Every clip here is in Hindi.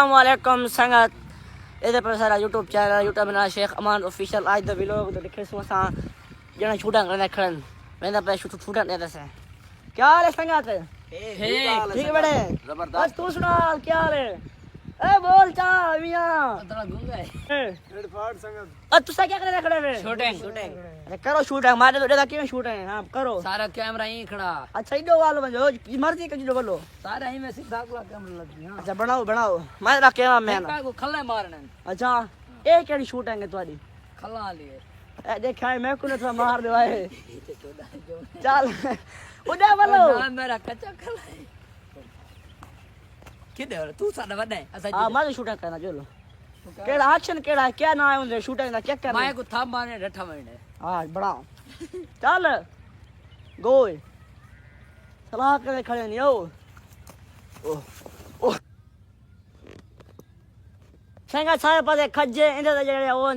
अस्सलामुअलैकुम संगत इधर पर सारा यूट्यूब चैनल यूट्यूब में शेख अमान ऑफिशियल आज द व्लॉग तो दिखे सुसा जना शूटिंग करने खड़न मैंने पे शूटिंग ने दसे क्या हाल है संगत ठीक है बड़े जबरदस्त तू सुना क्या हाल है ए बोल चा मियां थोड़ा घूम गए हेड फाड़ संगत तू क्या करने खड़े रे शूटिंग अरे करो शूटिंग मारे तो देखा क्यों शूटिंग हां करो सारा कैमरा यहीं खड़ा अच्छा इधर वालो जो मर्जी कर जो बोलो सारा ही में सीधा कैमरा लग गया अच्छा बनाओ मैं रख कैमरा मैन को खल्ले मारने अच्छा ये केड़ी शूटिंग है तुम्हारी खल्ला लिए ए देखा मैं को थोड़ा मार दे भाई चल उड़ा बोलो ना मेरा कच्चा खल्ला किधर है तू साडा वडे हां मैं शूटिंग करना चलो केड़ा एक्शन केड़ा क्या ना है उनसे शूटिंग ना क्या करना मैं को था मारने डठा मारने हां बड़ा चल गोय सलाह करे खड़े नहीं हो ओ संगा सारे पासे खज्जे इंदे जेड़े ओ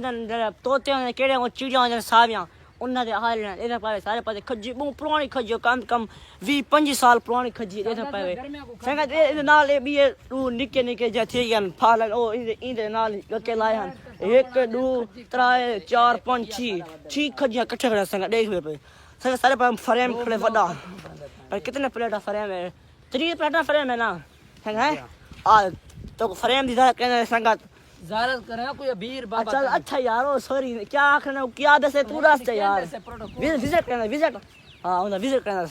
तोते ने केड़े ओ चिड़ियां ने सावियां उन्ना दे हाल ने इधर पासे सारे पासे खज्जी बहुत पुरानी खज्जी कम 20-25 साल पुरानी खज्जी इधर पासे संगा इधर नाल भी तू निके जे थी गन फाल ओ इधर नाल लके लाए हन 1 2 3 4 5 6 खज्जियां इकट्ठे खड़े संगा देख पे संगा सारे पासे फ्रेम खड़े बड़ा पर कितने प्लेट फ्रेम है 3 प्लेट फ्रेम है ना संगा आ तो फ्रेम दी कहने संगा ज़ारत करे कोई अबीर बाबा अच्छा यार ओ सॉरी क्या आखना क्या दसे तू रास्ते यार विजिट हां उन विजिट करना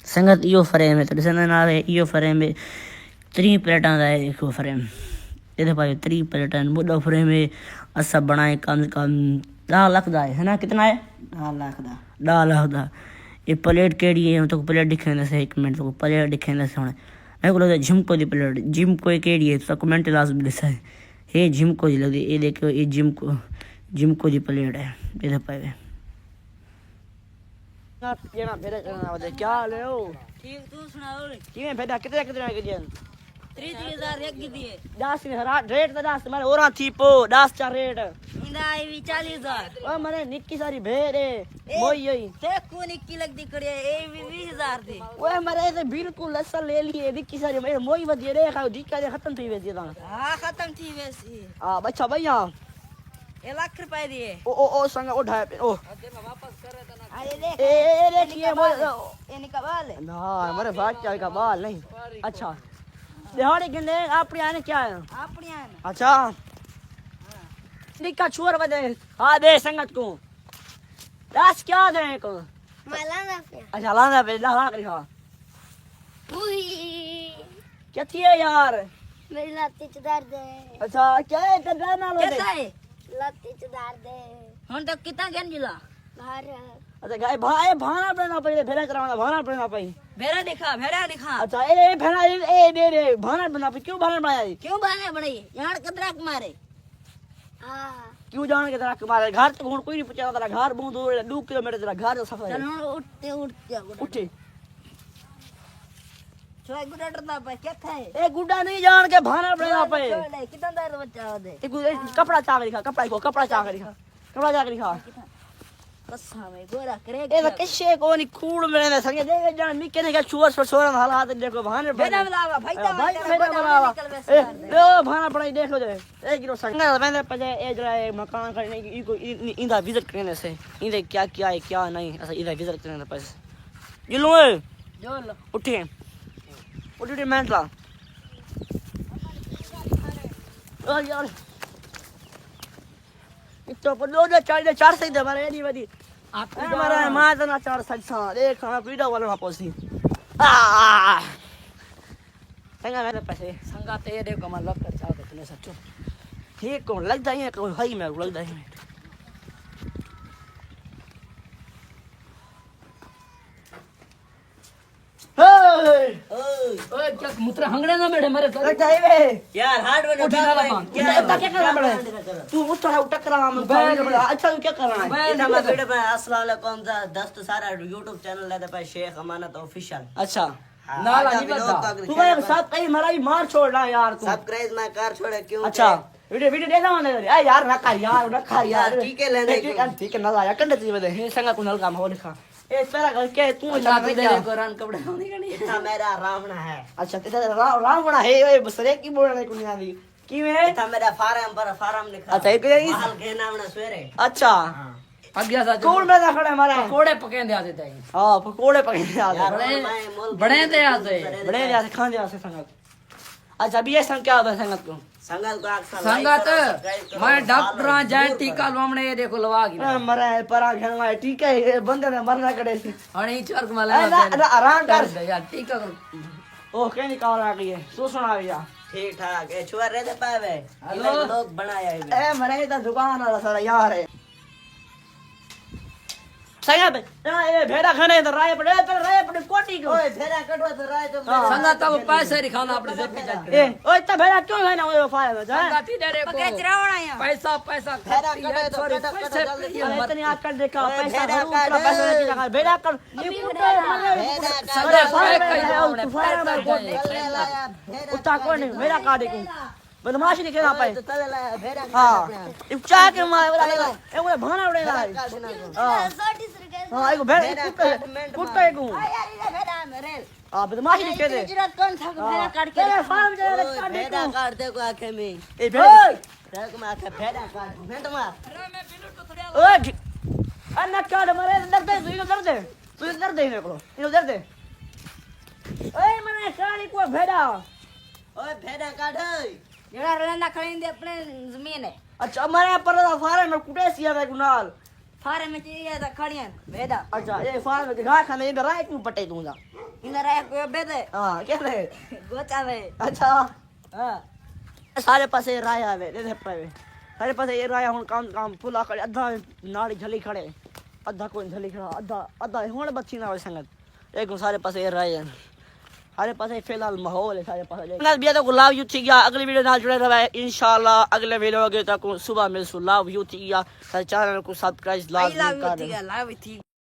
संगत यो फ्रेम है तो दसन ना है यो फ्रेम है 3 प्लेटां दा है देखो फ्रेम इधर पाए 3 प्लेटां बड़ा फ्रेम है असा बनाए कम से कम 10 लाख दा है ना कितना है 10 लाख दा ये प्लेट केड़ी है तो प्लेट दिखाने से 1 मिनट तो प्लेट दिखाने से मैं को लगा झिमको दी प्लेट झिमको केड़ी है तो कमेंट लाजमी दिसा है ये झिमको दी लगी ये देखो ये झिमको दी प्लेट है इधर पे ना ये ना भेड़ा करना वादे क्या ले ओ ठीक तू सुनाओ किने भेड़ा कितने के दिए 30,000 एक की दिए 10 हरा रेट तो 10 मारे ओरा थी पो 10 चार रेट इंदा आई 40,000 ओ मारे निक्की सारी भेड़े मोई यही ते को निक्की लगदी करे ए 20,000 दे ओए मारे ते बिल्कुल असल ले लिए निक्की सारी मेरे मोई वदी रे खा दिक्का दे खत्म थी वेसी ता हां खत्म थी वेसी हां बच्चा भैया 1 लाख रुपए दिए ओ संग उठाए ओ दे मैं वापस कर रहा था अरे देख ए देखिए वो ये निका बाल है ना हमारे बादशाह का बाल नहीं अच्छा दिहाड़ी गिने अपनी आने क्या है अपनी आने अच्छा निका छोर बदे हां दे संगत को दास क्या दे को लाना पे अच्छा लाना पे ला करी हां क्या थी यार मेरी लाती च दर्द है अच्छा क्या है कर ना लो कैसा है लाती च दर्द है हुन तक कितना गन जिला बाहर अच्छा गाय भाई भाना पड़ना पड़े भेड़ा कराना भाना पड़ना पई भेड़ा दिखा अच्छा ए भेड़ा ए दे भाना बना पे क्यों भाना बनाई यार कतरा मारे हां क्यों जान के तरह मारे घर तो कोई नहीं पूछा तेरा घर बहुत दूर 2 किलोमीटर तेरा घर सफर चल उठते छोड़ गुड्डा डरता पे क्या था ए गुड्डा नहीं जान के भाना पड़ना पे कितना देर बच्चा दे कपड़ा चाक दिखा कसम है गोरा करे ए तो किसे को नहीं कूड़ में संगे देख जान निके ने का छोर हालात देखो भाने बेटा बनावा भाई बनावा ए लो भाना पड़ाई देखो दे ए गिरो संग मैंने पजे ए जरा मकान करने की को इंदा विजिट करने से इंदे क्या है क्या नहीं ऐसा इधर विजिट करने पास ये लो उठिए मेंटला ओ यार तो दो चार सही दे मारे नहीं बदी आप हमारा मां तना चार सही सा देख खाना पीड़ा वाला पोसी संगा मेरे पैसे संगा ते देखो मैं लग कर चाह कितने सच्चो ठीक को लगता है को भाई मैं लगता है ओए क्या मुत्रा हंगड़े ना मेरे मेरे तो लगता है बे यार हार्ड वन उठा क्या कर रहा है तू उठा टकरा मैं अच्छा तू क्या कर रहा है इधर मैं वीडियो पे अस्सलाम वालेकुम दोस्त सारा YouTube चैनल लेते पे शेख अमानत ऑफिशियल अच्छा ना नहीं बता तू भाई सब कहीं मराई मार छोड़ना यार तू सब्सक्राइब मैं कर छोड़े क्यों अच्छा वीडियो देखा मैंने ए यार रखा यार ठीक है लेने ठीक है ना आया कंडे जी में संगा कुनल काम हो लिखा ए तेरा घर के तू अल्लाह जाके की जा तेरे को रन कपड़े होने का नहीं इतना मेरा रावण है अच्छा तेरा रावण है ओए बसरे की बोलने को नहीं आती किवें इतना मेरा फार्म लिखा अच्छा एक ये माल के नाम ना सवेरे अच्छा अगला सा कौन में ना खड़े हमारा पकोड़े पकेंदे आते थे हां पकोड़े पकड़े आ यार, बड़े बड़े दे आते बड़े जैसे खाने जैसे संगत अच्छा अभी ये संग क्या होता है संगत को संगत को अक्सर संगत मैं डॉक्टर जाए टीका लवामने ये देखो लवा की मरा है परा घेन में ठीक है बंदे ने मरना कड़े से हणी चरक में आराम कर यार टीका कर ओ के निकाल आ गई है सो सुना गया ठीक ठाक ए छुआ रहे थे पावे हेलो। लोग बनाया है ए मरे तो दुकान वाला सारा यार है संगत ए भेड़ा खाने तो राय पड़े कोटी को ओए फेरा कटवा तो राय तो हाँ। संगत अब पैसे रिखाना अपने से भी जाते ए ओ इतना भेड़ा क्यों खाना वो फायर में जा संगत ही दे रे को पैसा पैसा फेरा खर्ची कटे है तो छोरी कटो, कटो, पैसे जल्दी पे करो। ये मत इतनी आजकल देखा ओए, पैसा भेड़ा भरूं का काट। पैसा नहीं लगा भेड़ा कर ये कुत्ते भेड़ा मरे काट। फायर में कहीं तू फायर में कोट तले लाया फेरा कुत्ता कौन है भेड़ा काटे को बदमाशी नहीं खेला पाए तो तले लाया फेरा हां इब चाह के मारे वाला ए वो भाना उड़े ना काटना को हां हां एगो भेड़ा कुत्ते को हां बदमाशी नहीं खेले कौन था भेड़ा काट के फार्म जा ओए, काटे भेड़ा को काट दे को आंखें में ए भेड़ा रग में आंखें भेड़ा काट मैं तो मार ओए अन्ना काट मरे डरते तू डरते तू डरते इने को इने डरते ओए मने काली को भेड़ा ओए भेड़ा काट जड़ा रंदा खड़ींदे अपने जमीन है अच्छा हमारे पर फार्म में कुटे सिया है गुनाल फारे में चाहिए था खड़ियां बेदा अच्छा ये फार्म में घा खाने इधर आए क्यों पटे दूंगा इधर आया कोई बेदे हां क्या रे गोचा वे अच्छा हां सारे पासे राय आवे दे पावे सारे पासे ये राय हुन काम फुला करे अद्धा नाड़ी झली खड़े अद्धा कोई झली खड़ा अद्धा हुन बच्ची ना होए संगत एक सारे पासे ये राय है सारे पासे फिलहाल माहौल है सारे पासे संगत बिया तो गुलाब यू थी गया अगली वीडियो नाल जुड़े रहे इंशाल्लाह अगले वीडियो के तक सुबह मिलसु लव यू थी गया चैनल को सब्सक्राइब आई लाजमी लव यू कर थी लव थी